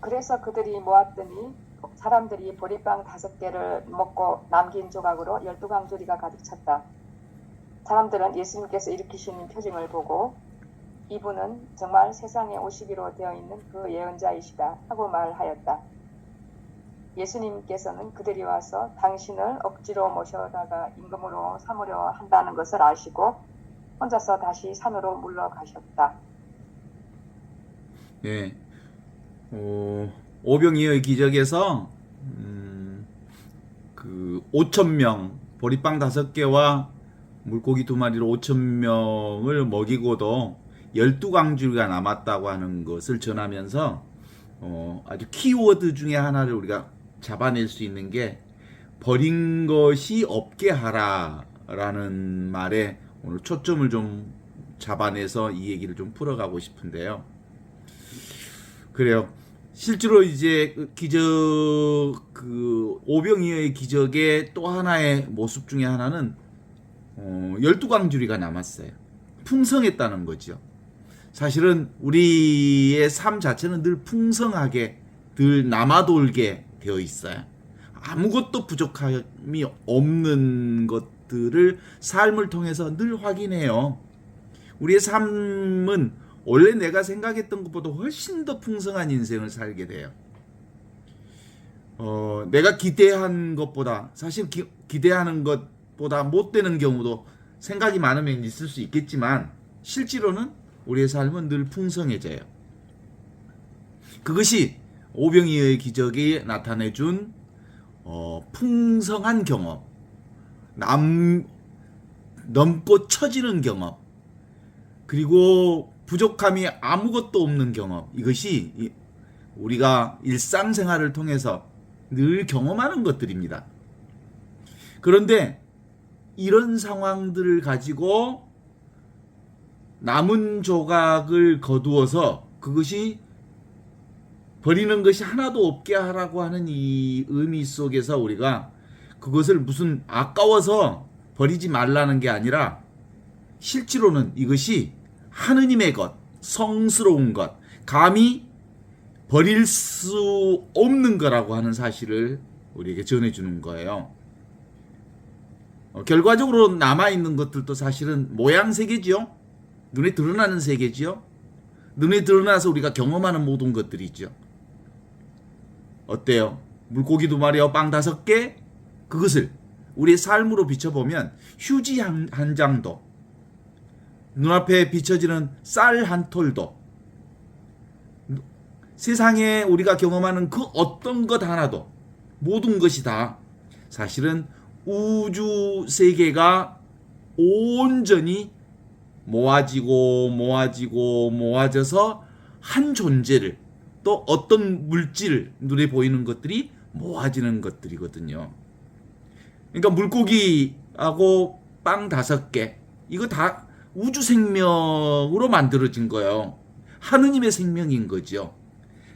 그래서 그들이 모았더니 사람들이 보리빵 5개를 먹고 남긴 조각으로 12강주리가 가득 찼다. 사람들은 예수님께서 일으키신 표징을 보고 이분은 정말 세상에 오시기로 되어 있는 그 예언자이시다 하고 말하였다. 예수님께서는 그들이 와서 당신을 억지로 모셔다가 임금으로 삼으려 한다는 것을 아시고 혼자서 다시 산으로 물러가셨다. 예, 오병이어의 기적에서 그 5,000명 보리빵 5개와 물고기 2마리로 5,000명을 먹이고도 12강주리가 남았다고 하는 것을 전하면서 아주 키워드 중에 하나를 우리가 잡아낼 수 있는 게 버린 것이 없게 하라라는 말에 오늘 초점을 좀 잡아내서 이 얘기를 좀 풀어가고 싶은데요. 그래요. 실제로 이제 오병이어의 기적의 또 하나의 모습 중에 하나는 12강주리가 남았어요. 풍성했다는 거죠. 사실은 우리의 삶 자체는 늘 풍성하게 늘 남아돌게 되어 있어요. 아무것도 부족함이 없는 것들을 삶을 통해서 늘 확인해요. 우리의 삶은 원래 내가 생각했던 것보다 훨씬 더 풍성한 인생을 살게 돼요. 내가 기대한 것보다 사실 기대하는 것보다 못 되는 경우도 생각이 많으면 있을 수 있겠지만 실제로는 우리의 삶은 늘 풍성해져요. 그것이 오병이어의 기적이 나타내준 풍성한 경험, 넘고 처지는 경험, 그리고 부족함이 아무것도 없는 경험, 이것이 우리가 일상생활을 통해서 늘 경험하는 것들입니다. 그런데 이런 상황들을 가지고 남은 조각을 거두어서 그것이 버리는 것이 하나도 없게 하라고 하는 이 의미 속에서 우리가 그것을 무슨 아까워서 버리지 말라는 게 아니라 실제로는 이것이 하느님의 것, 성스러운 것, 감히 버릴 수 없는 거라고 하는 사실을 우리에게 전해주는 거예요. 결과적으로 남아있는 것들도 사실은 모양 세계지요. 눈에 드러나는 세계지요. 눈에 드러나서 우리가 경험하는 모든 것들이죠. 어때요? 물고기 2마리와 빵 5개? 그것을 우리의 삶으로 비춰보면 휴지 한 장도, 눈앞에 비춰지는 쌀 한 톨도, 세상에 우리가 경험하는 그 어떤 것 하나도, 모든 것이 다 사실은 우주 세계가 온전히 모아져서 한 존재를, 또 어떤 물질, 눈에 보이는 것들이 모아지는 것들이거든요. 그러니까 물고기하고 빵 5개, 이거 다 우주 생명으로 만들어진 거예요. 하느님의 생명인 거죠.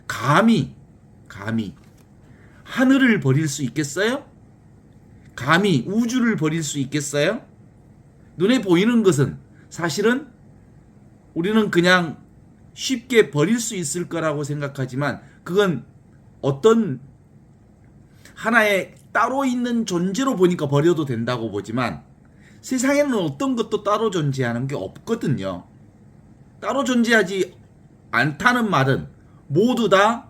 감히 하늘을 버릴 수 있겠어요? 감히 우주를 버릴 수 있겠어요? 눈에 보이는 것은 사실은 우리는 그냥 쉽게 버릴 수 있을 거라고 생각하지만 그건 어떤 하나의 따로 있는 존재로 보니까 버려도 된다고 보지만 세상에는 어떤 것도 따로 존재하는 게 없거든요. 따로 존재하지 않다는 말은 모두 다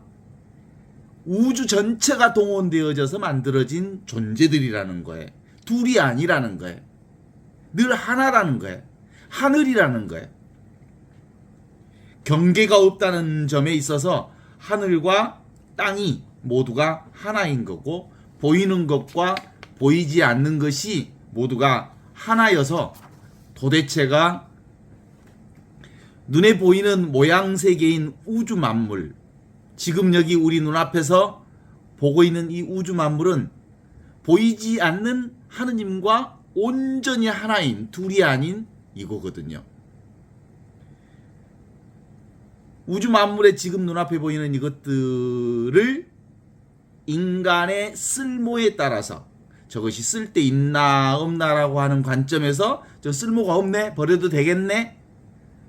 우주 전체가 동원되어져서 만들어진 존재들이라는 거예요. 둘이 아니라는 거예요. 늘 하나라는 거예요. 하늘이라는 거예요. 경계가 없다는 점에 있어서 하늘과 땅이 모두가 하나인 거고 보이는 것과 보이지 않는 것이 모두가 하나여서 도대체가 눈에 보이는 모양 세계인 우주 만물, 지금 여기 우리 눈앞에서 보고 있는 이 우주 만물은 보이지 않는 하느님과 온전히 하나인, 둘이 아닌 이거거든요. 우주 만물의 지금 눈앞에 보이는 이것들을 인간의 쓸모에 따라서 저것이 쓸데 있나 없나라고 하는 관점에서 저 쓸모가 없네, 버려도 되겠네,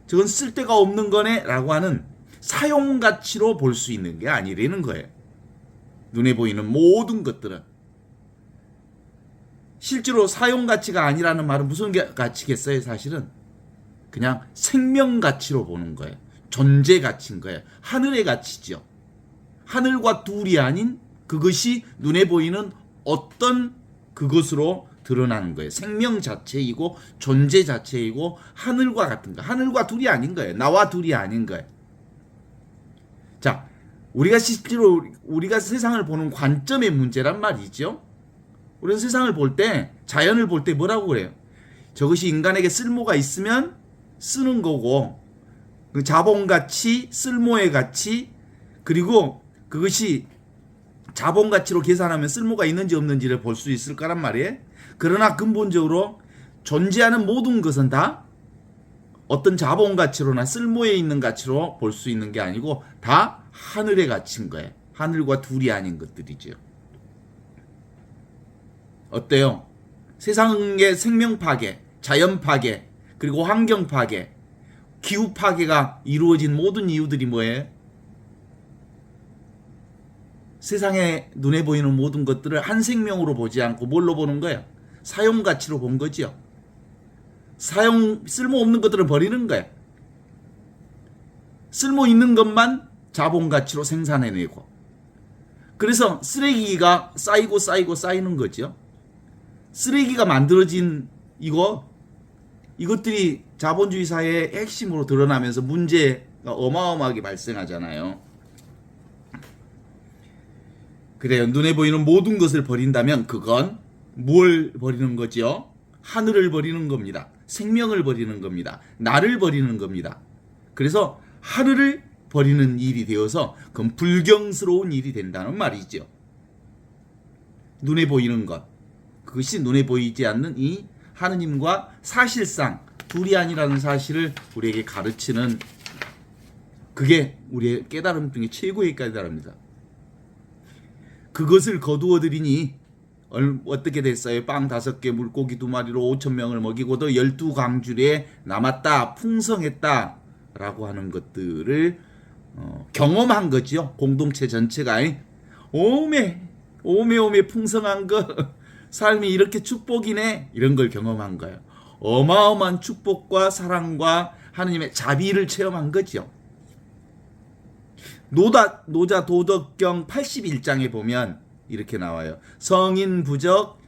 저건 쓸데가 없는 거네 라고 하는 사용 가치로 볼 수 있는 게 아니라는 거예요. 눈에 보이는 모든 것들은. 실제로 사용 가치가 아니라는 말은 무슨 가치겠어요? 사실은 그냥 생명 가치로 보는 거예요. 존재 가치인 거예요. 하늘의 가치죠. 하늘과 둘이 아닌 그것이 눈에 보이는 어떤 그것으로 드러나는 거예요. 생명 자체이고 존재 자체이고 하늘과 같은 거. 하늘과 둘이 아닌 거예요. 나와 둘이 아닌 거예요. 자, 우리가 실제로 우리가 세상을 보는 관점의 문제란 말이죠. 우리는 세상을 볼 때, 자연을 볼 때 뭐라고 그래요? 저것이 인간에게 쓸모가 있으면 쓰는 거고, 그 자본가치, 쓸모의 가치, 그리고 그것이 자본가치로 계산하면 쓸모가 있는지 없는지를 볼 수 있을 거란 말이에요. 그러나 근본적으로 존재하는 모든 것은 다 어떤 자본가치로나 쓸모에 있는 가치로 볼 수 있는 게 아니고 다 하늘의 가치인 거예요. 하늘과 둘이 아닌 것들이죠. 어때요? 세상의 생명 파괴, 자연 파괴, 그리고 환경 파괴, 기후 파괴가 이루어진 모든 이유들이 뭐예요? 세상에 눈에 보이는 모든 것들을 한 생명으로 보지 않고 뭘로 보는 거예요? 사용 가치로 본 거죠. 쓸모없는 것들을 버리는 거예요. 쓸모 있는 것만 자본 가치로 생산해내고. 그래서 쓰레기가 쌓이는 거죠. 쓰레기가 만들어진 이것들이 자본주의 사회의 핵심으로 드러나면서 문제가 어마어마하게 발생하잖아요. 그래요. 눈에 보이는 모든 것을 버린다면 그건 뭘 버리는 거죠? 하늘을 버리는 겁니다. 생명을 버리는 겁니다. 나를 버리는 겁니다. 그래서 하늘을 버리는 일이 되어서 그건 불경스러운 일이 된다는 말이죠. 눈에 보이는 것. 그것이 눈에 보이지 않는 이 하느님과 사실상 둘이 아니라는 사실을 우리에게 가르치는, 그게 우리의 깨달음 중에 최고의 깨달음입니다. 그것을 거두어들이니 어떻게 됐어요? 빵 5개, 물고기 2마리로 5,000명을 먹이고도 12강줄에 남았다, 풍성했다 라고 하는 것들을 경험한 거죠. 공동체 전체가 오메 풍성한 거, 삶이 이렇게 축복이네, 이런 걸 경험한 거예요. 어마어마한 축복과 사랑과 하느님의 자비를 체험한 거죠. 노자 도덕경 81장에 보면 이렇게 나와요. 성인 부적,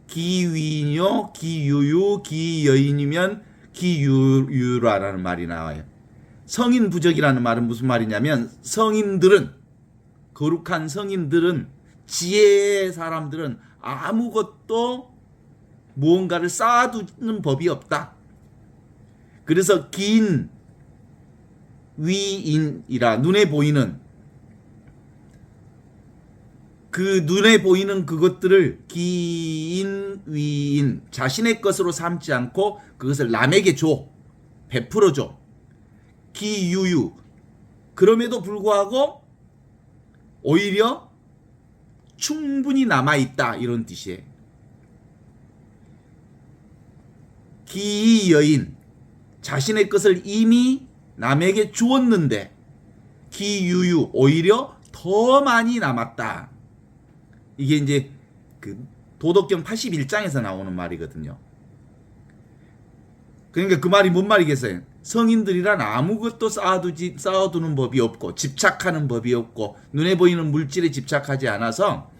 기위뇨, 기유유, 기여인이면 기유유라라는 말이 나와요. 성인 부적이라는 말은 무슨 말이냐면, 성인들은, 거룩한 성인들은, 지혜의 사람들은 아무것도 무언가를 쌓아두는 법이 없다. 그래서 긴 위인이라, 눈에 보이는 그것들을 기인 위인, 자신의 것으로 삼지 않고 그것을 남에게 베풀어 줘. 기유유, 그럼에도 불구하고 오히려 충분히 남아있다, 이런 뜻이에요. 기여인, 자신의 것을 이미 남에게 주었는데 기유유, 오히려 더 많이 남았다. 이게 이제 그 도덕경 81장에서 나오는 말이거든요. 그러니까 그 말이 뭔 말이겠어요? 성인들이란 아무것도 쌓아두는 법이 없고, 집착하는 법이 없고, 눈에 보이는 물질에 집착하지 않아서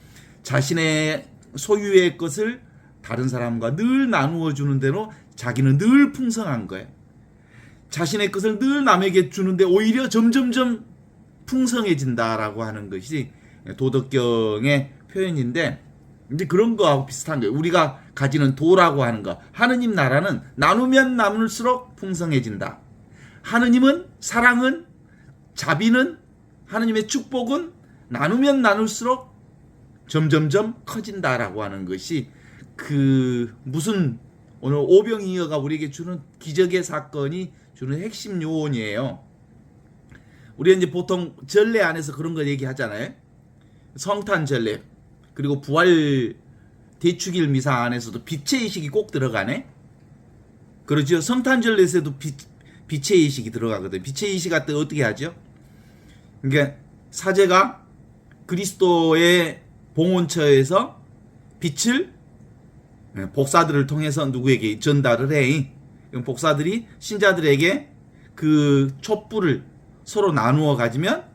자신의 소유의 것을 다른 사람과 늘 나누어 주는 대로 자기는 늘 풍성한 거예요. 자신의 것을 늘 남에게 주는데 오히려 점점점 풍성해진다라고 하는 것이 도덕경의 표현인데, 이제 그런 거하고 비슷한 거예요. 우리가 가지는 도라고 하는 거. 하느님 나라는 나누면 나눌수록 풍성해진다. 하느님은, 사랑은, 자비는, 하느님의 축복은 나누면 나눌수록 점점점 커진다라고 하는 것이 무슨 오늘 오병이어가 우리에게 주는 기적의 사건이 주는 핵심 요원이에요. 우리가 이제 보통 전례 안에서 그런 거 얘기하잖아요. 성탄 전례, 그리고 부활 대축일 미사 안에서도 빛의 의식이 꼭 들어가네. 그렇죠. 성탄 전례에서도 빛의 의식이 들어가거든. 빛의 의식 할 때 어떻게 하죠? 그러니까 사제가 그리스도의 봉헌처에서 빛을 복사들을 통해서 누구에게 전달을 해. 복사들이 신자들에게 그 촛불을 서로 나누어 가지면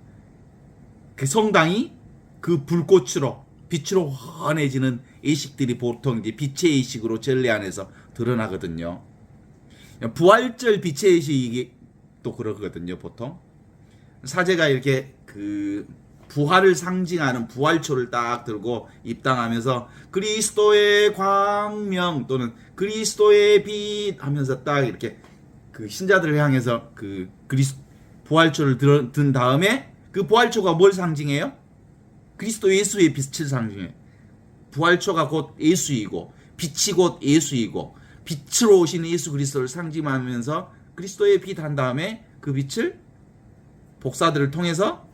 그 성당이 그 불꽃으로 빛으로 환해지는 의식들이 보통 이제 빛의 의식으로 전례 안에서 드러나거든요. 부활절 빛의 의식이 또 그러거든요. 보통 사제가 이렇게 그 부활을 상징하는 부활초를 딱 들고 입당하면서 그리스도의 광명 또는 그리스도의 빛 하면서 딱 이렇게 그 신자들을 향해서 그 부활초를 든 다음에 그 부활초가 뭘 상징해요? 그리스도 예수의 빛을 상징해요. 부활초가 곧 예수이고 빛이 곧 예수이고 빛으로 오신 예수 그리스도를 상징하면서 그리스도의 빛 한 다음에 그 빛을 복사들을 통해서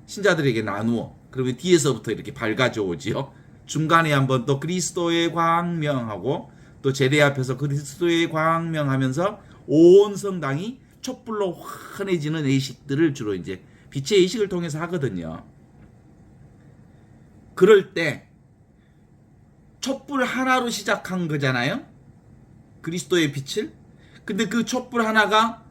신자들에게 나누어 그러면 뒤에서부터 이렇게 밝아져 오지요. 중간에 한번 또 그리스도의 광명하고 또 제대 앞에서 그리스도의 광명하면서 온 성당이 촛불로 환해지는 의식들을 주로 이제 빛의 의식을 통해서 하거든요. 그럴 때 촛불 하나로 시작한 거잖아요. 그리스도의 빛을. 근데 그 촛불 하나가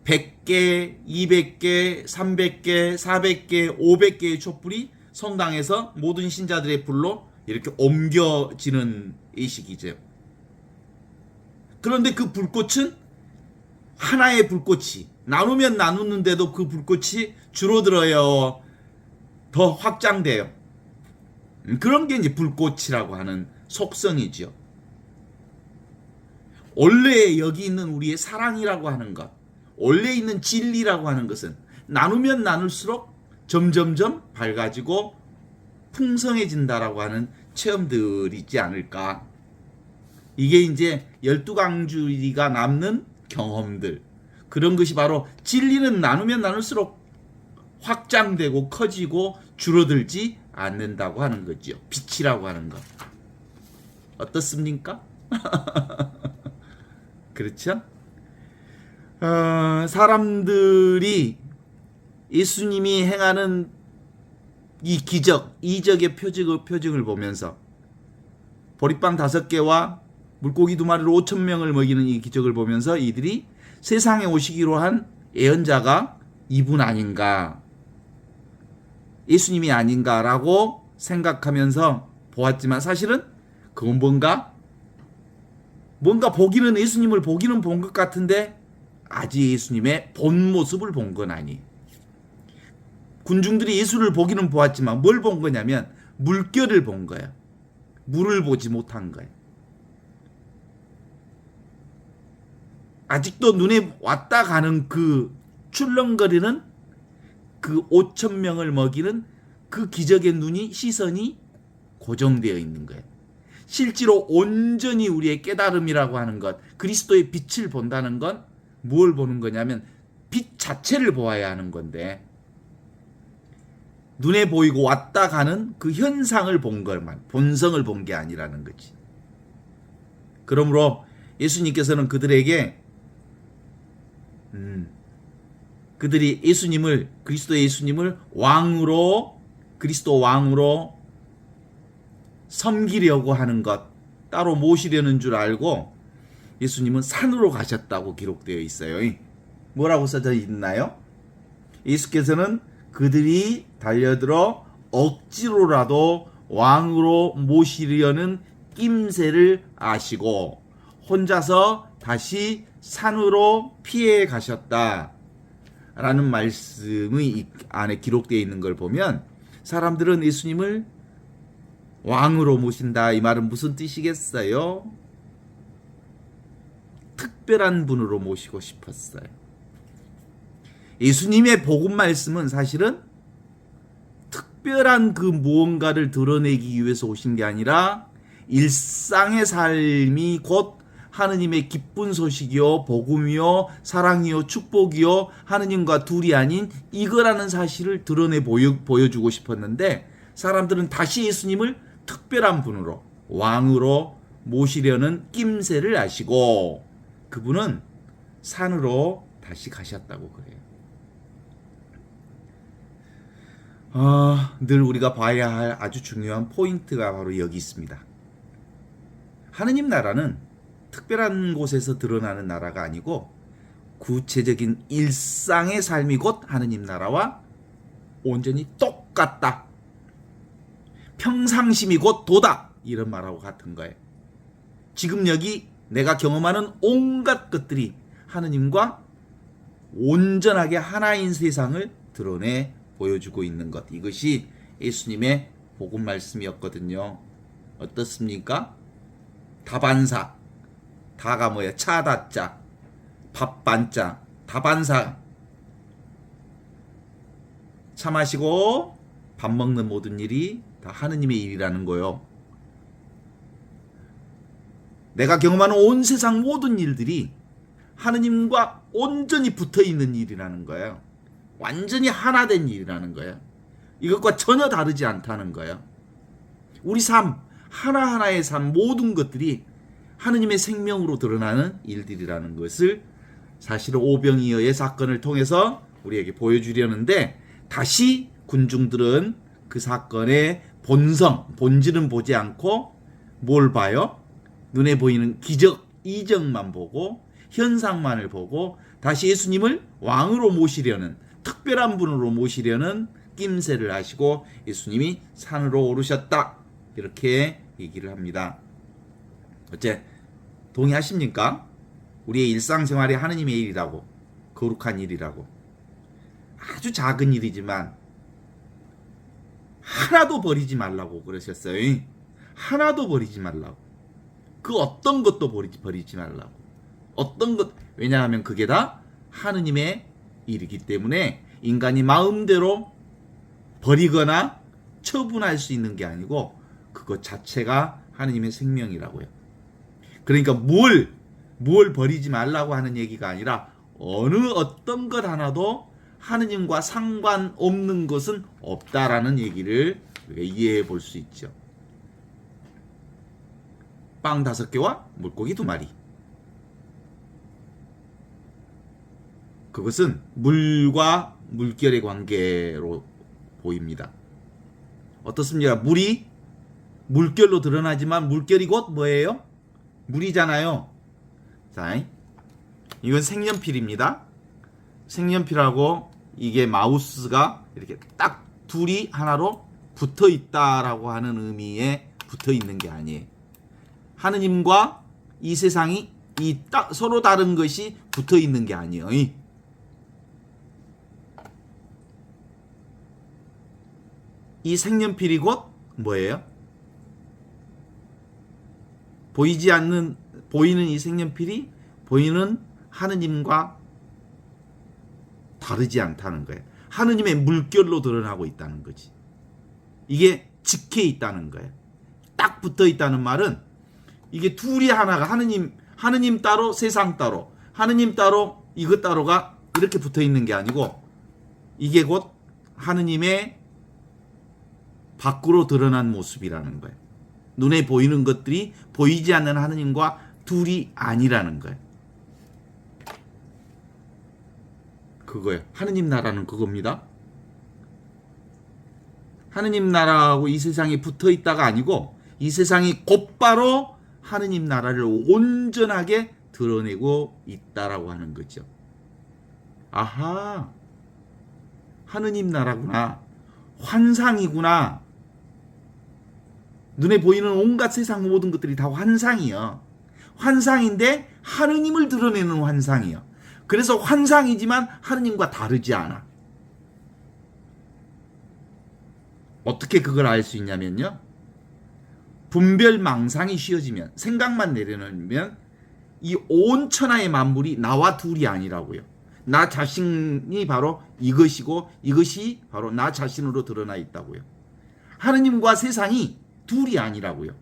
100개, 200개, 300개, 400개, 500개의 촛불이 성당에서 모든 신자들의 불로 이렇게 옮겨지는 의식이죠. 그런데 그 불꽃은 하나의 불꽃이 나누면 나누는데도 그 불꽃이 줄어들어요. 더 확장돼요. 그런 게 이제 불꽃이라고 하는 속성이죠. 원래 여기 있는 우리의 사랑이라고 하는 것, 원래 있는 진리라고 하는 것은 나누면 나눌수록 점점점 밝아지고 풍성해진다라고 하는 체험들이 있지 않을까. 이게 이제 12강주리가 남는 경험들. 그런 것이 바로 진리는 나누면 나눌수록 확장되고 커지고 줄어들지 않는다고 하는 거죠. 빛이라고 하는 것. 어떻습니까? 그렇죠? 사람들이 예수님이 행하는 이 기적, 이적의 표징을 보면서 보리빵 5개와 물고기 2마리로 5,000명을 먹이는 이 기적을 보면서 이들이 세상에 오시기로 한 예언자가 이분 아닌가, 예수님이 아닌가라고 생각하면서 보았지만 사실은 그건 뭔가 보기는 예수님을 보기는 본 것 같은데 아직 예수님의 본 모습을 본 건 아니. 군중들이 예수를 보기는 보았지만 뭘 본 거냐면 물결을 본 거야. 물을 보지 못한 거야. 아직도 눈에 왔다 가는 그 출렁거리는 그 5,000명을 먹이는 그 기적의 시선이 고정되어 있는 거예요. 실제로 온전히 우리의 깨달음이라고 하는 것, 그리스도의 빛을 본다는 건 뭘 보는 거냐면 빛 자체를 보아야 하는 건데 눈에 보이고 왔다 가는 그 현상을 본 것만, 본성을 본 게 아니라는 거지. 그러므로 예수님께서는 그들에게 그들이 그리스도 예수님을 그리스도 왕으로 섬기려고 하는 것, 따로 모시려는 줄 알고 예수님은 산으로 가셨다고 기록되어 있어요. 뭐라고 써져 있나요? 예수께서는 그들이 달려들어 억지로라도 왕으로 모시려는 낌새를 아시고 혼자서 다시 산으로 피해 가셨다 라는 말씀이 이 안에 기록되어 있는 걸 보면 사람들은 예수님을 왕으로 모신다 이 말은 무슨 뜻이겠어요? 특별한 분으로 모시고 싶었어요. 예수님의 복음 말씀은 사실은 특별한 그 무언가를 드러내기 위해서 오신 게 아니라 일상의 삶이 곧 하느님의 기쁜 소식이요 복음이요 사랑이요 축복이요 하느님과 둘이 아닌 이거라는 사실을 드러내 보여주고 싶었는데 사람들은 다시 예수님을 특별한 분으로 왕으로 모시려는 낌새를 아시고 그분은 산으로 다시 가셨다고 그래요. 늘 우리가 봐야 할 아주 중요한 포인트가 바로 여기 있습니다. 하느님 나라는 특별한 곳에서 드러나는 나라가 아니고 구체적인 일상의 삶이 곧 하느님 나라와 온전히 똑같다. 평상심이 곧 도다. 이런 말하고 같은 거예요. 지금 여기 내가 경험하는 온갖 것들이 하느님과 온전하게 하나인 세상을 드러내 보여주고 있는 것. 이것이 예수님의 복음 말씀이었거든요. 어떻습니까? 다반사. 다가 뭐야? 차다자. 밥반자. 다반사. 차 마시고 밥 먹는 모든 일이 다 하느님의 일이라는 거요. 내가 경험하는 온 세상 모든 일들이 하느님과 온전히 붙어 있는 일이라는 거예요. 완전히 하나 된 일이라는 거예요. 이것과 전혀 다르지 않다는 거예요. 우리 삶, 하나하나의 삶, 모든 것들이 하느님의 생명으로 드러나는 일들이라는 것을 사실은 오병이어의 사건을 통해서 우리에게 보여주려는데, 다시 군중들은 그 사건의 본질은 보지 않고 뭘 봐요? 눈에 보이는 기적, 이적만 보고 현상만을 보고 다시 예수님을 왕으로 모시려는, 특별한 분으로 모시려는 낌새를 하시고 예수님이 산으로 오르셨다. 이렇게 얘기를 합니다. 어째 동의하십니까? 우리의 일상생활이 하느님의 일이라고, 거룩한 일이라고. 아주 작은 일이지만 하나도 버리지 말라고 그러셨어요. 하나도 버리지 말라고. 그 어떤 것도 버리지 말라고. 어떤 것, 왜냐하면 그게 다 하느님의 일이기 때문에 인간이 마음대로 버리거나 처분할 수 있는 게 아니고 그것 자체가 하느님의 생명이라고요. 그러니까 뭘 버리지 말라고 하는 얘기가 아니라 어떤 것 하나도 하느님과 상관없는 것은 없다라는 얘기를 우리가 이해해 볼 수 있죠. 빵 5개와 물고기 2마리. 그것은 물과 물결의 관계로 보입니다. 어떻습니까? 물이 물결로 드러나지만 물결이 곧 뭐예요? 물이잖아요. 자, 이건 색연필입니다. 색연필하고 이게 마우스가 이렇게 딱 둘이 하나로 붙어 있다라고 하는 의미에 붙어 있는 게 아니에요. 하느님과 이 세상이 서로 다른 것이 붙어 있는 게 아니에요. 이 색연필이 곧 뭐예요? 보이는 이 색연필이 보이는 하느님과 다르지 않다는 거예요. 하느님의 물결로 드러나고 있다는 거지. 이게 직해 있다는 거예요. 딱 붙어 있다는 말은 이게 둘이 하나가 하느님 따로 세상 따로, 하느님 따로 이것 따로가 이렇게 붙어 있는 게 아니고 이게 곧 하느님의 밖으로 드러난 모습이라는 거예요. 눈에 보이는 것들이 보이지 않는 하느님과 둘이 아니라는 거예요. 그거예요. 하느님 나라는 그겁니다. 하느님 나라하고 이 세상이 붙어 있다가 아니고 이 세상이 곧바로 하느님 나라를 온전하게 드러내고 있다라고 하는 거죠. 아하, 하느님 나라구나. 환상이구나. 눈에 보이는 온갖 세상 모든 것들이 다 환상이요. 환상인데 하느님을 드러내는 환상이요. 그래서 환상이지만 하느님과 다르지 않아. 어떻게 그걸 알 수 있냐면요. 분별망상이 쉬어지면, 생각만 내려놓으면 이 온 천하의 만물이 나와 둘이 아니라고요. 나 자신이 바로 이것이고 이것이 바로 나 자신으로 드러나 있다고요. 하느님과 세상이 둘이 아니라고요.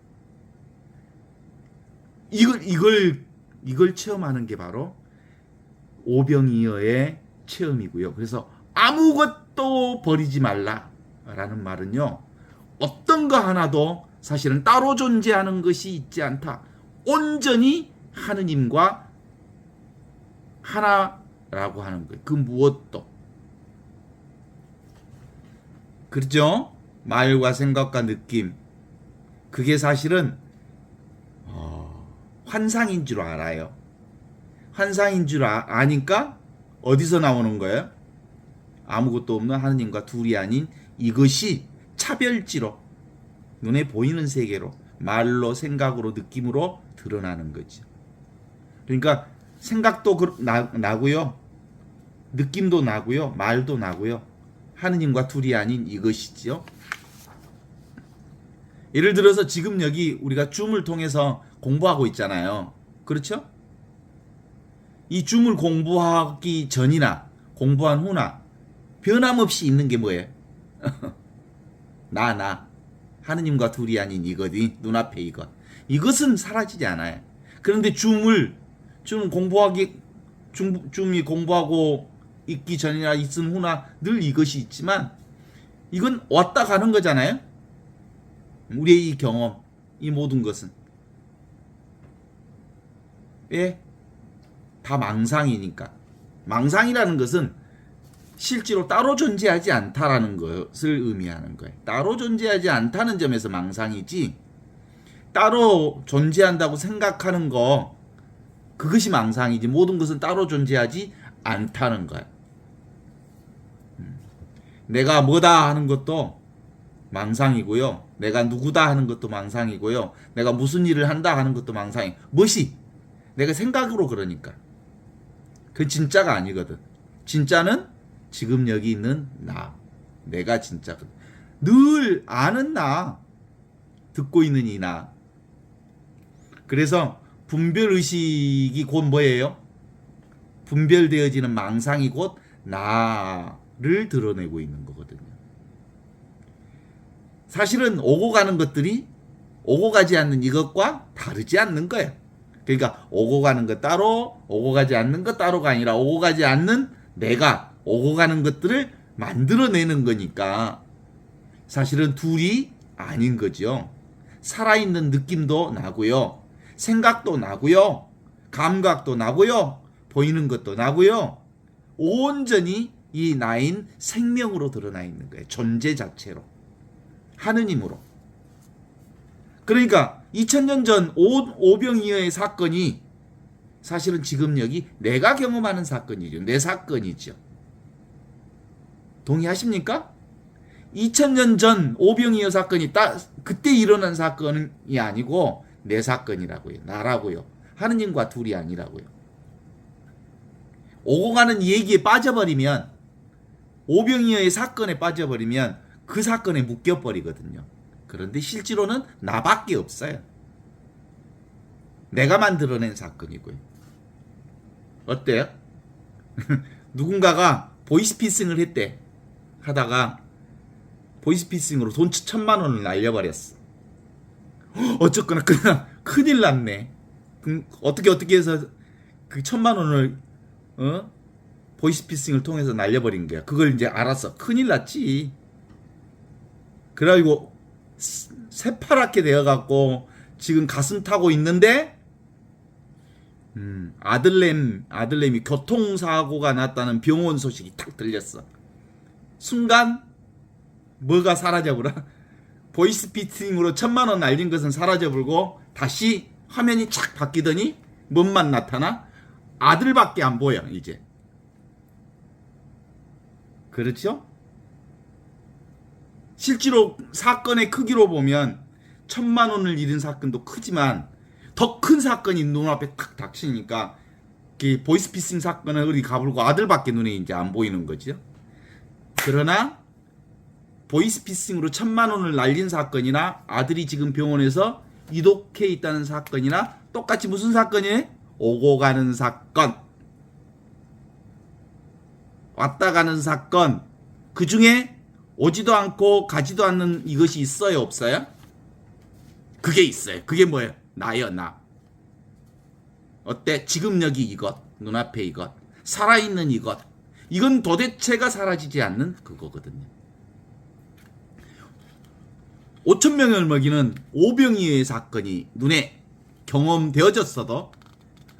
이걸 체험하는 게 바로 오병이어의 체험이고요. 그래서 아무것도 버리지 말라라는 말은요. 어떤 거 하나도 사실은 따로 존재하는 것이 있지 않다. 온전히 하느님과 하나라고 하는 거예요. 그 무엇도. 그렇죠? 말과 생각과 느낌. 그게 사실은 환상인 줄 알아요. 환상인 줄 아니까 어디서 나오는 거예요? 아무것도 없는 하느님과 둘이 아닌 이것이 차별지로 눈에 보이는 세계로 말로 생각으로 느낌으로 드러나는 거죠. 그러니까 생각도 나고요. 느낌도 나고요. 말도 나고요. 하느님과 둘이 아닌 이것이지요. 예를 들어서 지금 여기 우리가 줌을 통해서 공부하고 있잖아요. 그렇죠? 이 줌을 공부하기 전이나 공부한 후나 변함없이 있는 게 뭐예요? 나. 하느님과 둘이 아닌 이것이 눈앞에 이것. 이것은 사라지지 않아요. 그런데 줌이 공부하고 있기 전이나 있은 후나 늘 이것이 있지만 이건 왔다 가는 거잖아요. 우리의 이 경험, 이 모든 것은 예, 다 망상이니까. 망상이라는 것은 실제로 따로 존재하지 않다라는 것을 의미하는 거예요. 따로 존재하지 않다는 점에서 망상이지, 따로 존재한다고 생각하는 거, 그것이 망상이지, 모든 것은 따로 존재하지 않다는 거예요. 내가 뭐다 하는 것도 망상이고요. 내가 누구다 하는 것도 망상이고요. 내가 무슨 일을 한다 하는 것도 망상이. 무엇이? 내가 생각으로 그러니까. 그 진짜가 아니거든. 진짜는 지금 여기 있는 나. 내가 진짜거든. 늘 아는 나. 듣고 있는 이 나. 그래서 분별의식이 곧 뭐예요? 분별되어지는 망상이 곧 나를 드러내고 있는 거거든요. 사실은 오고 가는 것들이 오고 가지 않는 이것과 다르지 않는 거예요. 그러니까 오고 가는 것 따로, 오고 가지 않는 것 따로가 아니라 오고 가지 않는 내가 오고 가는 것들을 만들어내는 거니까 사실은 둘이 아닌 거죠. 살아있는 느낌도 나고요. 생각도 나고요. 감각도 나고요. 보이는 것도 나고요. 온전히 이 나인 생명으로 드러나 있는 거예요. 존재 자체로. 하느님으로. 그러니까 2000년 전 오병이어의 사건이 사실은 지금 여기 내가 경험하는 사건이죠. 내 사건이죠. 동의하십니까? 2000년 전 오병이어 사건이 그때 일어난 사건이 아니고 내 사건이라고요. 나라고요. 하느님과 둘이 아니라고요. 오고 가는 얘기에 빠져버리면, 오병이어의 사건에 빠져버리면 그 사건에 묶여버리거든요. 그런데 실제로는 나밖에 없어요. 내가 만들어낸 사건이고요. 어때요? 누군가가 보이스피싱을 했대. 하다가 보이스피싱으로 돈 1000만 원을 날려버렸어. 어쨌거나 그냥 큰일 났네. 어떻게 해서 그 1000만 원을 보이스피싱을 통해서 날려버린 거야. 그걸 이제 알았어. 큰일 났지. 그래가지고 새파랗게 되어갖고 지금 가슴 타고 있는데 아들내미 교통사고가 났다는 병원 소식이 탁 들렸어. 순간 뭐가 사라져버려? 보이스피싱으로 1000만 원 날린 것은 사라져버리고 다시 화면이 착 바뀌더니 뭔만 나타나? 아들밖에 안 보여 이제. 그렇죠? 실제로 사건의 크기로 보면 1000만 원을 잃은 사건도 크지만 더 큰 사건이 눈앞에 탁 닥치니까 그 보이스피싱 사건은 어디 가불고 아들밖에 눈에 이제 안 보이는 거죠. 그러나 보이스피싱으로 1000만 원을 날린 사건이나 아들이 지금 병원에서 이독해 있다는 사건이나 똑같이 무슨 사건이에요? 오고 가는 사건, 왔다 가는 사건, 그 중에 오지도 않고 가지도 않는 이것이 있어요, 없어요? 그게 있어요. 그게 뭐예요? 나요, 나. 어때? 지금 여기 이것, 눈앞에 이것, 살아있는 이것, 이건 도대체가 사라지지 않는 그거거든요. 5,000명을 먹이는 오병이어의 사건이 눈에 경험되어졌어도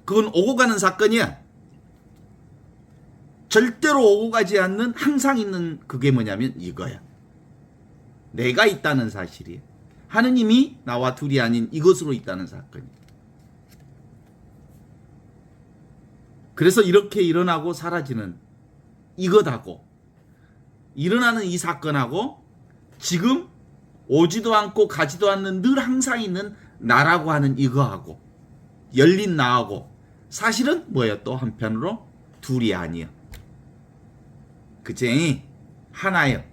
그건 오고 가는 사건이야. 절대로 오고 가지 않는 항상 있는 그게 뭐냐면 이거야. 내가 있다는 사실이에요. 하느님이 나와 둘이 아닌 이것으로 있다는 사건이에요. 그래서 이렇게 일어나고 사라지는 이것하고 일어나는 이 사건하고 지금 오지도 않고 가지도 않는 늘 항상 있는 나라고 하는 이거하고 열린 나하고 사실은 뭐예요? 또 한편으로 둘이 아니에요. 그치? 하나예요.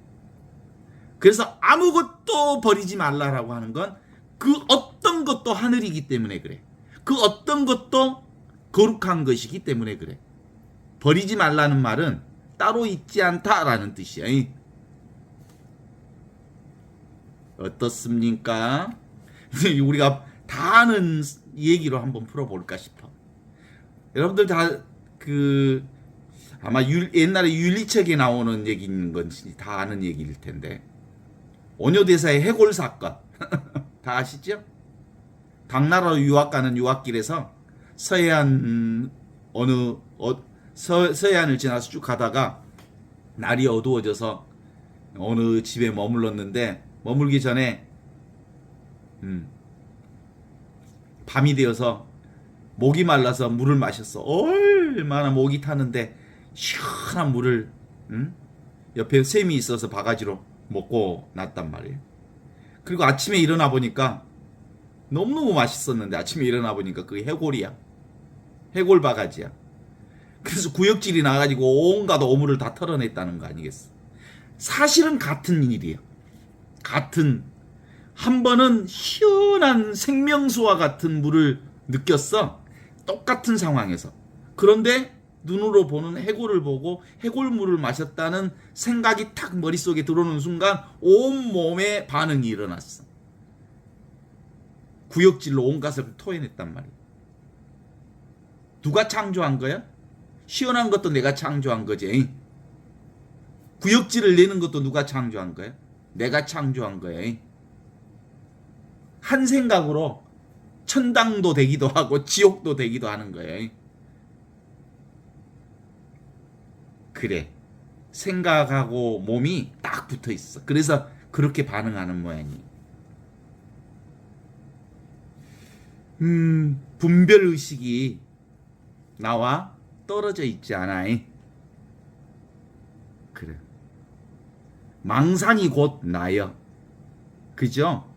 그래서 아무것도 버리지 말라라고 하는 건 그 어떤 것도 하늘이기 때문에 그래. 그 어떤 것도 거룩한 것이기 때문에 그래. 버리지 말라는 말은 따로 있지 않다라는 뜻이야. 어떻습니까? 우리가 다 아는 얘기로 한번 풀어볼까 싶어. 여러분들 다 아마 옛날에 윤리책에 나오는 얘기인 건지 다 아는 얘기일 텐데 오뇨대사의 해골 사건 다 아시죠? 당나라로 유학 가는 유학길에서 서해안을 지나서 쭉 가다가 날이 어두워져서 어느 집에 머물렀는데 머물기 전에 밤이 되어서 목이 말라서 물을 마셨어. 얼마나 목이 타는데 시원한 물을 옆에 샘이 있어서 바가지로 먹고 났단 말이에요. 그리고 아침에 일어나 보니까 너무너무 맛있었는데 아침에 일어나 보니까 그게 해골이야. 해골 바가지야. 그래서 구역질이 나가지고 온갖 오물을 다 털어냈다는 거 아니겠어. 사실은 같은 일이에요. 한 번은 시원한 생명수와 같은 물을 느꼈어. 똑같은 상황에서. 그런데 눈으로 보는 해골을 보고 해골물을 마셨다는 생각이 탁 머릿속에 들어오는 순간 온몸에 반응이 일어났어. 구역질로 온갖을 토해냈단 말이야. 누가 창조한 거야? 시원한 것도 내가 창조한 거지. 구역질을 내는 것도 누가 창조한 거야? 내가 창조한 거야. 한 생각으로 천당도 되기도 하고 지옥도 되기도 하는 거야. 그래. 생각하고 몸이 딱 붙어 있어. 그래서 그렇게 반응하는 모양이. 분별 의식이 나와 떨어져 있지 않아. 그래. 망상이 곧 나여. 그죠?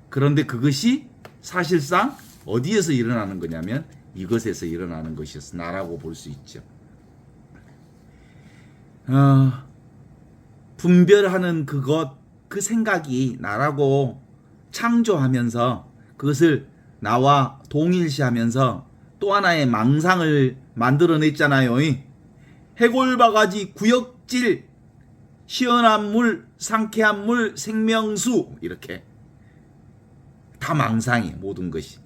그런데 그것이 사실상 어디에서 일어나는 거냐면 이것에서 일어나는 것이었어. 나라고 볼 수 있죠. 분별하는 그 생각이 나라고 창조하면서 그것을 나와 동일시하면서 또 하나의 망상을 만들어냈잖아요. 해골바가지, 구역질, 시원한 물, 상쾌한 물, 생명수 이렇게 다 망상이에요. 모든 것이.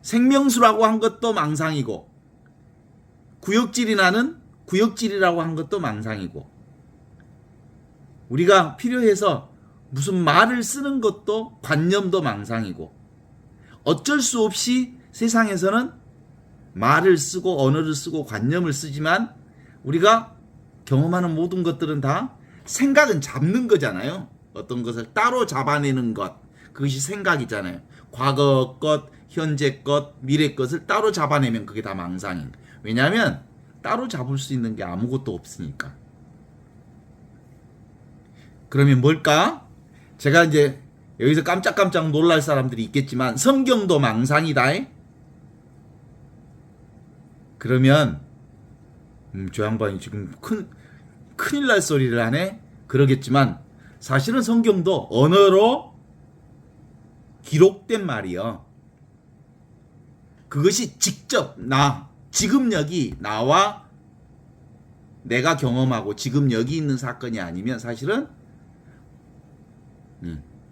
생명수라고 한 것도 망상이고 구역질이라고 한 것도 망상이고 우리가 필요해서 무슨 말을 쓰는 것도 관념도 망상이고 어쩔 수 없이 세상에서는 말을 쓰고 언어를 쓰고 관념을 쓰지만 우리가 경험하는 모든 것들은 다 생각은 잡는 거잖아요. 어떤 것을 따로 잡아내는 것 그것이 생각이잖아요. 과거 것, 현재 것, 미래 것을 따로 잡아내면 그게 다 망상인 거예요. 왜냐하면 따로 잡을 수 있는 게 아무것도 없으니까. 그러면 뭘까? 제가 이제 여기서 깜짝깜짝 놀랄 사람들이 있겠지만 성경도 망상이다. 그러면 저 양반이 지금 큰일 날 소리를 하네? 그러겠지만 사실은 성경도 언어로 기록된 말이요. 그것이 직접 지금 여기 나와 내가 경험하고 지금 여기 있는 사건이 아니면 사실은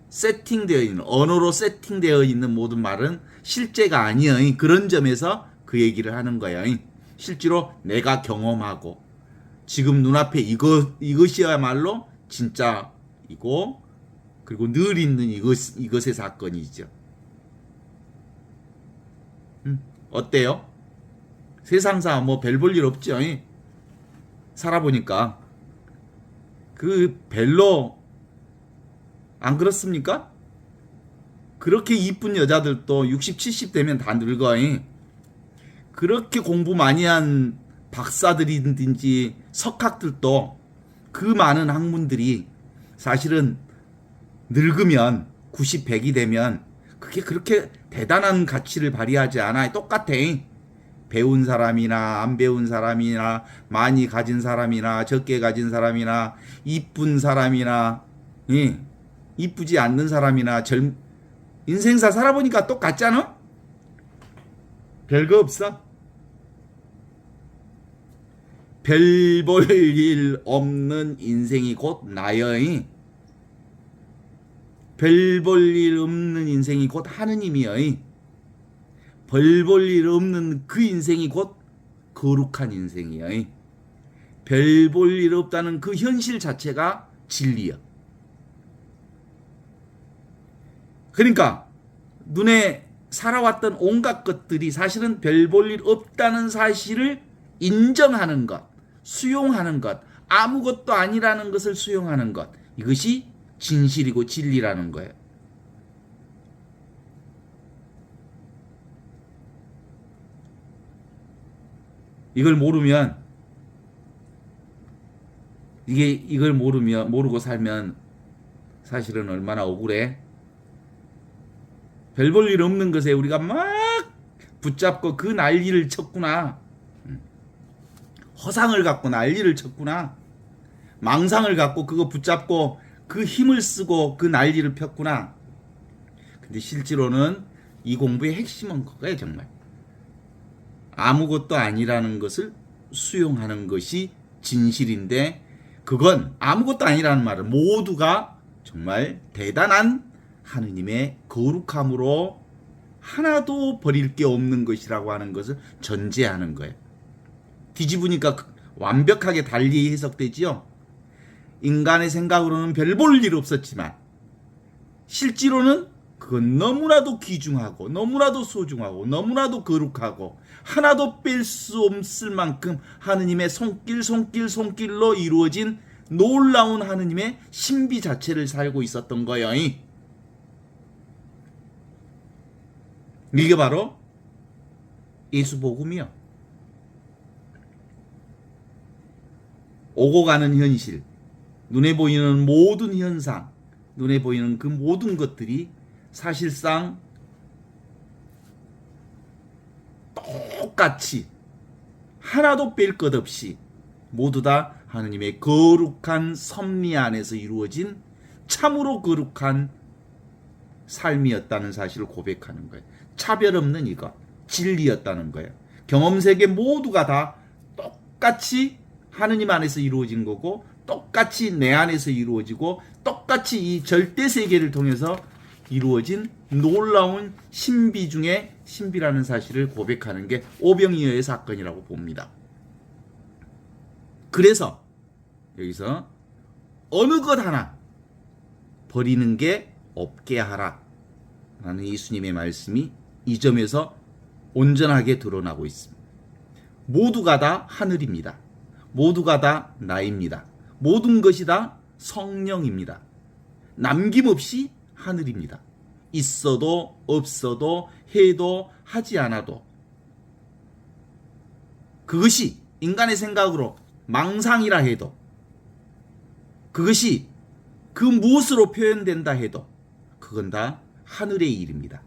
세팅되어 있는 언어로 세팅되어 있는 모든 말은 실제가 아니에요. 그런 점에서 그 얘기를 하는 거예요. 실제로 내가 경험하고 지금 눈앞에 이것이야말로 진짜이고 그리고 늘 있는 이것의 사건이죠. 어때요? 세상사 뭐 별 볼 일 없죠. 살아보니까 그 별로 안 그렇습니까? 그렇게 이쁜 여자들도 60, 70 되면 다 늙어. 그렇게 공부 많이 한 박사들이든지 석학들도 그 많은 학문들이 사실은 늙으면 90, 100이 되면 그게 그렇게 대단한 가치를 발휘하지 않아요. 똑같아. 배운 사람이나 안 배운 사람이나 많이 가진 사람이나 적게 가진 사람이나 이쁜 사람이나 이쁘지 않는 사람이나 인생사 살아보니까 똑같잖아? 별거 없어. 별 볼 일 없는 인생이 곧 나여. 별 볼 일 없는 인생이 곧 하느님이여. 별 볼 일 없는 그 인생이 곧 거룩한 인생이여. 별 볼 일 없다는 그 현실 자체가 진리여. 그러니까 눈에 살아왔던 온갖 것들이 사실은 별 볼 일 없다는 사실을 인정하는 것, 수용하는 것, 아무것도 아니라는 것을 수용하는 것, 이것이 진실이고 진리라는 거예요. 이걸 모르면 이걸 모르고 살면 사실은 얼마나 억울해. 별 볼 일 없는 것에 우리가 막 붙잡고 그 난리를 쳤구나. 허상을 갖고 난리를 쳤구나. 망상을 갖고 그거 붙잡고 그 힘을 쓰고 그 난리를 폈구나. 근데 실제로는 이 공부의 핵심은 그거예요. 정말 아무것도 아니라는 것을 수용하는 것이 진실인데, 그건 아무것도 아니라는 말은 모두가 정말 대단한 하느님의 거룩함으로 하나도 버릴 게 없는 것이라고 하는 것을 전제하는 거예요. 뒤집으니까 완벽하게 달리 해석되지요. 인간의 생각으로는 별 볼 일 없었지만 실제로는 그건 너무나도 귀중하고 너무나도 소중하고 너무나도 거룩하고 하나도 뺄 수 없을 만큼 하느님의 손길로 이루어진 놀라운 하느님의 신비 자체를 살고 있었던 거예요. 이게 바로 예수복음이요. 오고 가는 현실, 눈에 보이는 모든 현상, 눈에 보이는 그 모든 것들이 사실상 똑같이 하나도 뺄 것 없이 모두 다 하느님의 거룩한 섭리 안에서 이루어진 참으로 거룩한 삶이었다는 사실을 고백하는 거예요. 차별 없는 이것, 진리였다는 거예요. 경험세계 모두가 다 똑같이 하느님 안에서 이루어진 거고, 똑같이 내 안에서 이루어지고, 똑같이 이 절대 세계를 통해서 이루어진 놀라운 신비 중에 신비라는 사실을 고백하는 게 오병이어의 사건이라고 봅니다. 그래서 여기서 어느 것 하나 버리는 게 없게 하라 라는 예수님의 말씀이 이 점에서 온전하게 드러나고 있습니다. 모두가 다 하늘입니다. 모두가 다 나입니다. 모든 것이 다 성령입니다. 남김없이 하늘입니다. 있어도 없어도 해도 하지 않아도 그것이 인간의 생각으로 망상이라 해도, 그것이 그 무엇으로 표현된다 해도 그건 다 하늘의 일입니다.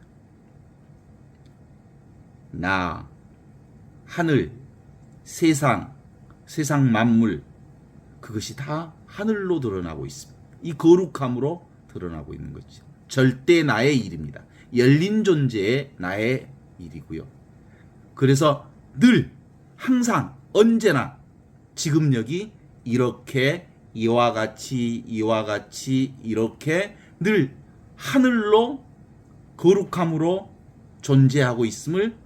나, 하늘, 세상 만물, 그것이 다 하늘로 드러나고 있습니다. 이 거룩함으로 드러나고 있는 거죠. 절대 나의 일입니다. 열린 존재의 나의 일이고요. 그래서 늘 항상 언제나 지금 여기 이렇게 이와 같이 이렇게 늘 하늘로 거룩함으로 존재하고 있음을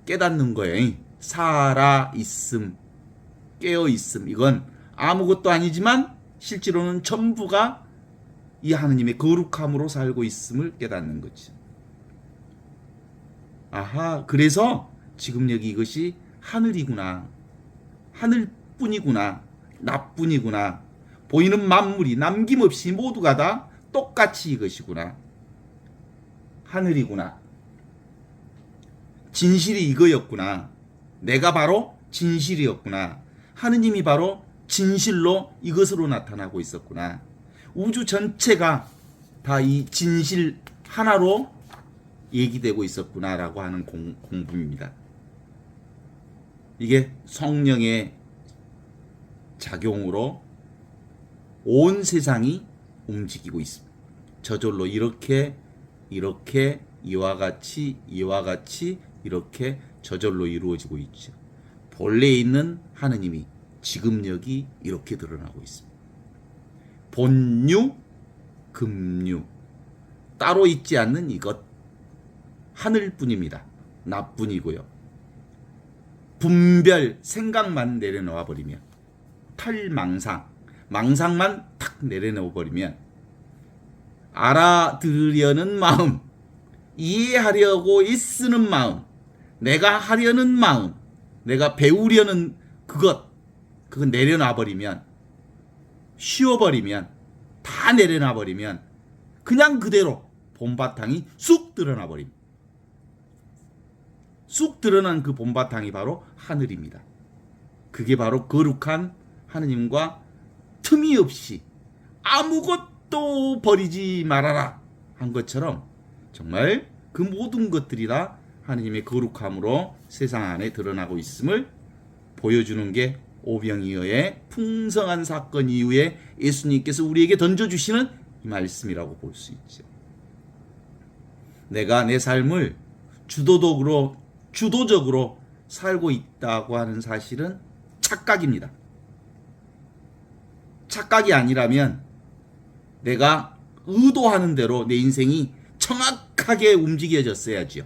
깨닫는 거예요. 살아 있음, 깨어 있음, 이건 아무것도 아니지만 실제로는 전부가 이 하느님의 거룩함으로 살고 있음을 깨닫는 거지. 아하, 그래서 지금 여기 이것이 하늘이구나, 하늘뿐이구나, 나뿐이구나. 보이는 만물이 남김없이 모두가 다 똑같이 이것이구나. 하늘이구나. 진실이 이거였구나. 내가 바로 진실이었구나. 하느님이 바로 진실로 이것으로 나타나고 있었구나. 우주 전체가 다 이 진실 하나로 얘기되고 있었구나라고 하는 공부입니다. 이게 성령의 작용으로 온 세상이 움직이고 있습니다. 저절로 이렇게 이와 같이 이렇게 저절로 이루어지고 있죠. 본래에 있는 하느님이 지금 여기 이렇게 드러나고 있습니다. 본유, 금유, 따로 있지 않는 이것, 하늘뿐입니다. 나뿐이고요. 분별, 생각만 내려놓아 버리면, 망상만 탁 내려놓아 버리면, 알아들으려는 마음, 이해하려고 애쓰는 마음, 내가 하려는 마음, 내가 배우려는 그거 내려놔 버리면, 쉬어버리면, 다 내려놔 버리면 그냥 그대로 본바탕이 쑥 드러나 버립니다. 쑥 드러난 그 본바탕이 바로 하늘입니다. 그게 바로 거룩한 하느님과 틈이 없이 아무것도 버리지 말아라 한 것처럼 정말 그 모든 것들이 다 하느님의 거룩함으로 세상 안에 드러나고 있음을 보여주는 게 오병이어의 풍성한 사건 이후에 예수님께서 우리에게 던져주시는 이 말씀이라고 볼 수 있죠. 내가 내 삶을 주도적으로 살고 있다고 하는 사실은 착각입니다. 착각이 아니라면 내가 의도하는 대로 내 인생이 정확하게 움직여졌어야지요.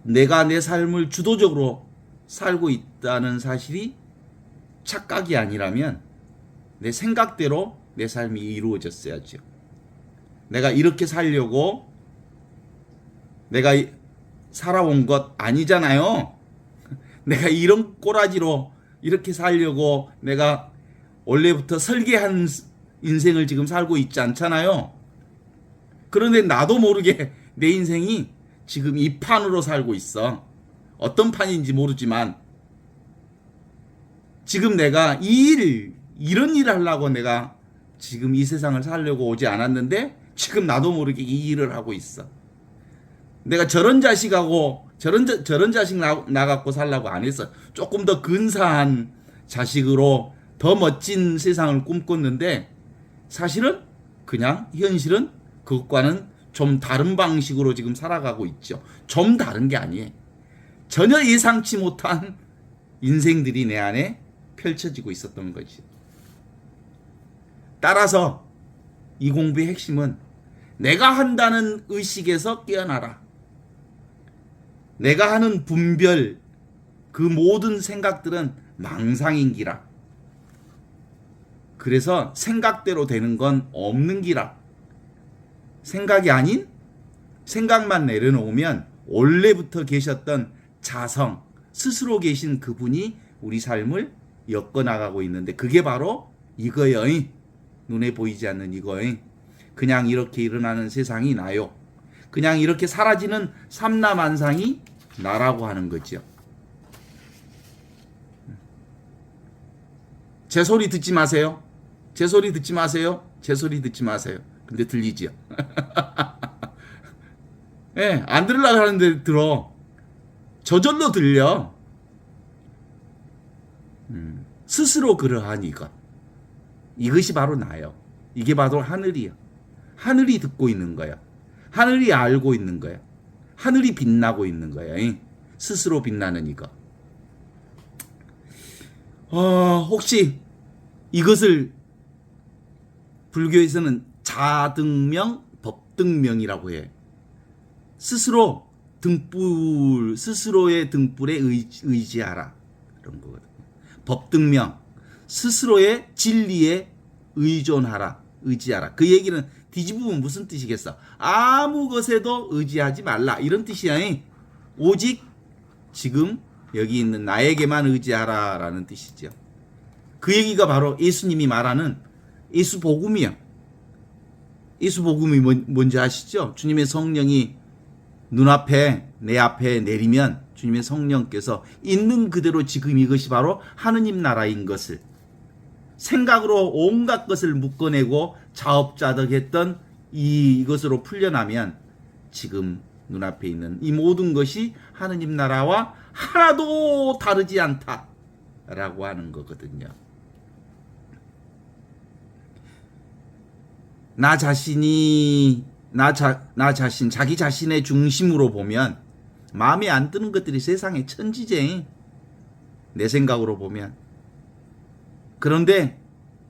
내가 내 삶을 주도적으로 살고 있다는 사실이 착각이 아니라면 내 생각대로 내 삶이 이루어졌어야죠. 내가 이렇게 살려고 내가 살아온 것 아니잖아요. 내가 이런 꼬라지로 이렇게 살려고 내가 원래부터 설계한 인생을 지금 살고 있지 않잖아요. 그런데 나도 모르게 내 인생이 지금 이 판으로 살고 있어. 어떤 판인지 모르지만 지금 내가 이런 일을 하려고 내가 지금 이 세상을 살려고 오지 않았는데 지금 나도 모르게 이 일을 하고 있어. 내가 저런 자식하고 저런 자식 나갖고 살려고 안 했어. 조금 더 근사한 자식으로 더 멋진 세상을 꿈꿨는데 사실은 그냥 현실은 그것과는 좀 다른 방식으로 지금 살아가고 있죠. 좀 다른 게 아니에요. 전혀 예상치 못한 인생들이 내 안에 펼쳐지고 있었던 거지. 따라서 이 공부의 핵심은 내가 한다는 의식에서 깨어나라. 내가 하는 분별, 그 모든 생각들은 망상인기라. 그래서 생각대로 되는 건 없는 기라. 생각이 아닌 생각만 내려놓으면 원래부터 계셨던 자성, 스스로 계신 그분이 우리 삶을 엮어나가고 있는데 그게 바로 이거요. 눈에 보이지 않는 이거요. 그냥 이렇게 일어나는 세상이 나요. 그냥 이렇게 사라지는 삼라만상이 나라고 하는 거죠. 제 소리 듣지 마세요. 제 소리 듣지 마세요. 제 소리 듣지 마세요. 근데 들리지요. 예, 안 들으려고 하는데 들어. 저절로 들려. 스스로 그러한 이것이 바로 나요. 이게 바로 하늘이야. 하늘이 듣고 있는 거야. 하늘이 알고 있는 거야. 하늘이 빛나고 있는 거야. 스스로 빛나는 이거. 혹시 이것을 불교에서는 자등명, 법등명이라고 해. 스스로의 등불에 의지하라. 그런 거거든요. 법등명, 스스로의 진리에 의존하라. 의지하라. 그 얘기는 뒤집으면 무슨 뜻이겠어? 아무 것에도 의지하지 말라. 이런 뜻이야. 오직 지금 여기 있는 나에게만 의지하라라는 뜻이죠. 그 얘기가 바로 예수님이 말하는 예수 복음이야. 예수 복음이 뭔지 아시죠? 주님의 성령이 눈앞에 내 앞에 내리면 주님의 성령께서 있는 그대로 지금 이것이 바로 하느님 나라인 것을 생각으로 온갖 것을 묶어내고 자업자득했던 이것으로 풀려나면 지금 눈앞에 있는 이 모든 것이 하느님 나라와 하나도 다르지 않다라고 하는 거거든요. 나 자신이 자기 자신의 중심으로 보면 마음에 안 드는 것들이 세상에 천지제. 내 생각으로 보면. 그런데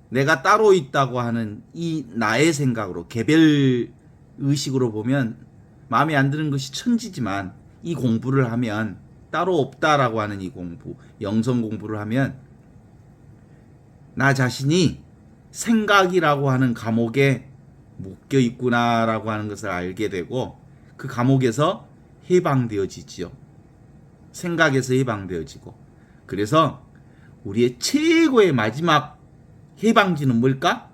내가 따로 있다고 하는 이 나의 생각으로 개별 의식으로 보면 마음에 안 드는 것이 천지지만 이 공부를 하면 따로 없다라고 하는 이 공부, 영성 공부를 하면 나 자신이 생각이라고 하는 감옥에 묶여 있구나라고 하는 것을 알게 되고 그 감옥에서 해방되어지지요. 생각에서 해방되어지고. 그래서 우리의 최고의 마지막 해방지는 뭘까?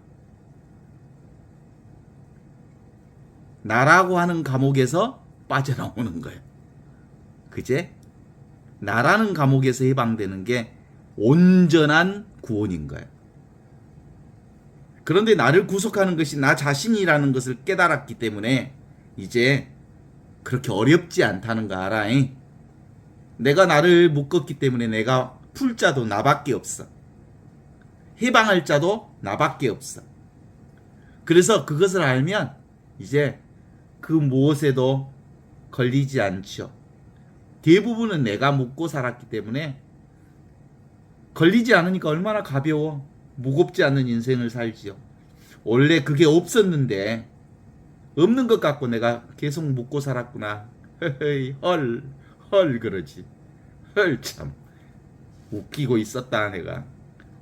나라고 하는 감옥에서 빠져나오는 거예요. 그제? 나라는 감옥에서 해방되는 게 온전한 구원인 거예요. 그런데 나를 구속하는 것이 나 자신이라는 것을 깨달았기 때문에 이제 그렇게 어렵지 않다는 거 알아. 내가 나를 묶었기 때문에 내가 풀 자도 나밖에 없어. 해방할 자도 나밖에 없어. 그래서 그것을 알면 이제 그 무엇에도 걸리지 않죠. 대부분은 내가 묶고 살았기 때문에 걸리지 않으니까 얼마나 가벼워. 무겁지 않은 인생을 살지요. 원래 그게 없었는데 없는 것 같고 내가 계속 묶고 살았구나. 헐 그러지. 헐 참 웃기고 있었다 내가.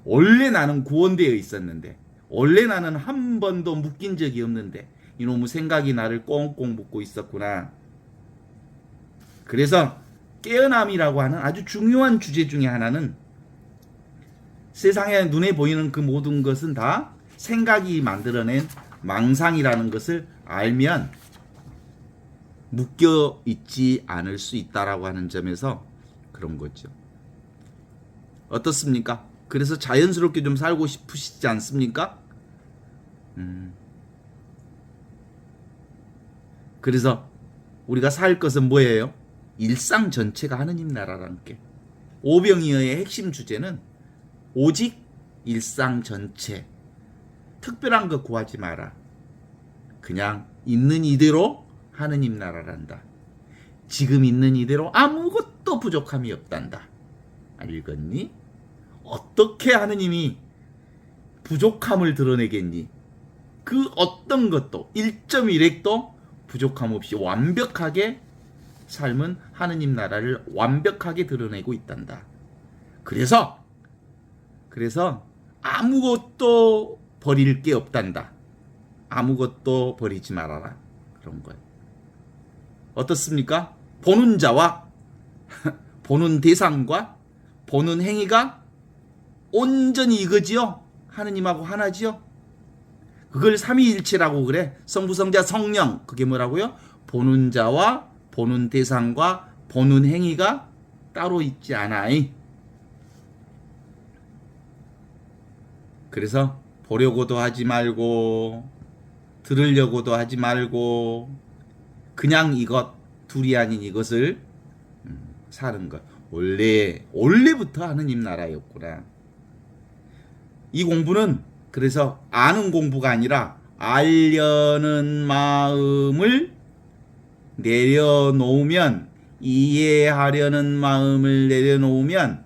원래 나는 구원되어 있었는데 원래 나는 한 번도 묶인 적이 없는데 이놈의 생각이 나를 꽁꽁 묶고 있었구나. 그래서 깨어남이라고 하는 아주 중요한 주제 중에 하나는 세상에 눈에 보이는 그 모든 것은 다 생각이 만들어낸 망상이라는 것을 알면 묶여 있지 않을 수 있다라고 하는 점에서 그런 거죠. 어떻습니까? 그래서 자연스럽게 좀 살고 싶으시지 않습니까? 그래서 우리가 살 것은 뭐예요? 일상 전체가 하느님 나라라는 게. 오병이어의 핵심 주제는 오직 일상 전체. 특별한 거 구하지 마라. 그냥 있는 이대로 하느님 나라란다. 지금 있는 이대로 아무것도 부족함이 없단다. 읽었니? 어떻게 하느님이 부족함을 드러내겠니? 그 어떤 것도 1.1핵도 부족함 없이 완벽하게 삶은 하느님 나라를 완벽하게 드러내고 있단다. 그래서 아무것도 버릴 게 없단다. 아무것도 버리지 말아라. 그런 거예요. 어떻습니까? 보는 자와 보는 대상과 보는 행위가 온전히 이거지요. 하느님하고 하나지요. 그걸 삼위일체라고 그래. 성부, 성자, 성령. 그게 뭐라고요? 보는 자와 보는 대상과 보는 행위가 따로 있지 않아. 그래서 보려고도 하지 말고 들으려고도 하지 말고 그냥 이것 둘이 아닌 이것을 사는 것. 원래부터 하느님 나라였구나. 이 공부는 그래서 아는 공부가 아니라 알려는 마음을 내려놓으면, 이해하려는 마음을 내려놓으면,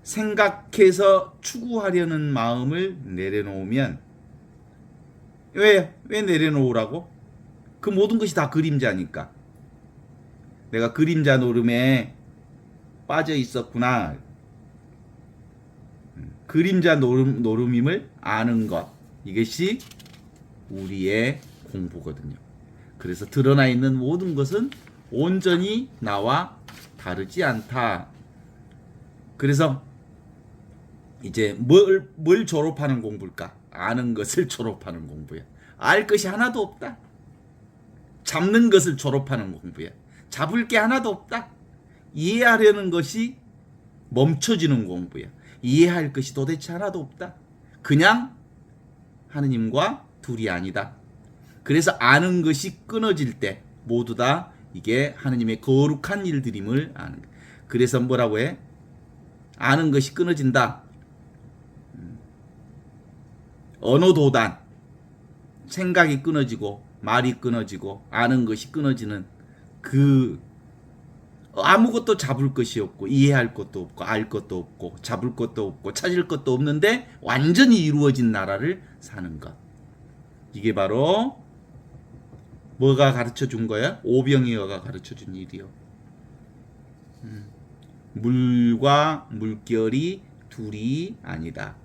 생각해서 추구하려는 마음을 내려놓으면, 왜 내려놓으라고? 그 모든 것이 다 그림자니까. 내가 그림자 노름에 빠져 있었구나. 그림자 노름임을 아는 것. 이것이 우리의 공부거든요. 그래서 드러나 있는 모든 것은 온전히 나와 다르지 않다. 그래서 이제 뭘 졸업하는 공부일까? 아는 것을 졸업하는 공부야. 알 것이 하나도 없다. 잡는 것을 졸업하는 공부야. 잡을 게 하나도 없다. 이해하려는 것이 멈춰지는 공부야. 이해할 것이 도대체 하나도 없다. 그냥 하느님과 둘이 아니다. 그래서 아는 것이 끊어질 때 모두 다 이게 하느님의 거룩한 일들임을 아는 거야. 그래서 뭐라고 해? 아는 것이 끊어진다. 언어도단, 생각이 끊어지고 말이 끊어지고 아는 것이 끊어지는 그 아무것도 잡을 것이 없고 이해할 것도 없고 알 것도 없고 잡을 것도 없고 찾을 것도 없는데 완전히 이루어진 나라를 사는 것. 이게 바로 뭐가 가르쳐 준 거야? 오병이어가 가르쳐 준 일이요. 물과 물결이 둘이 아니다.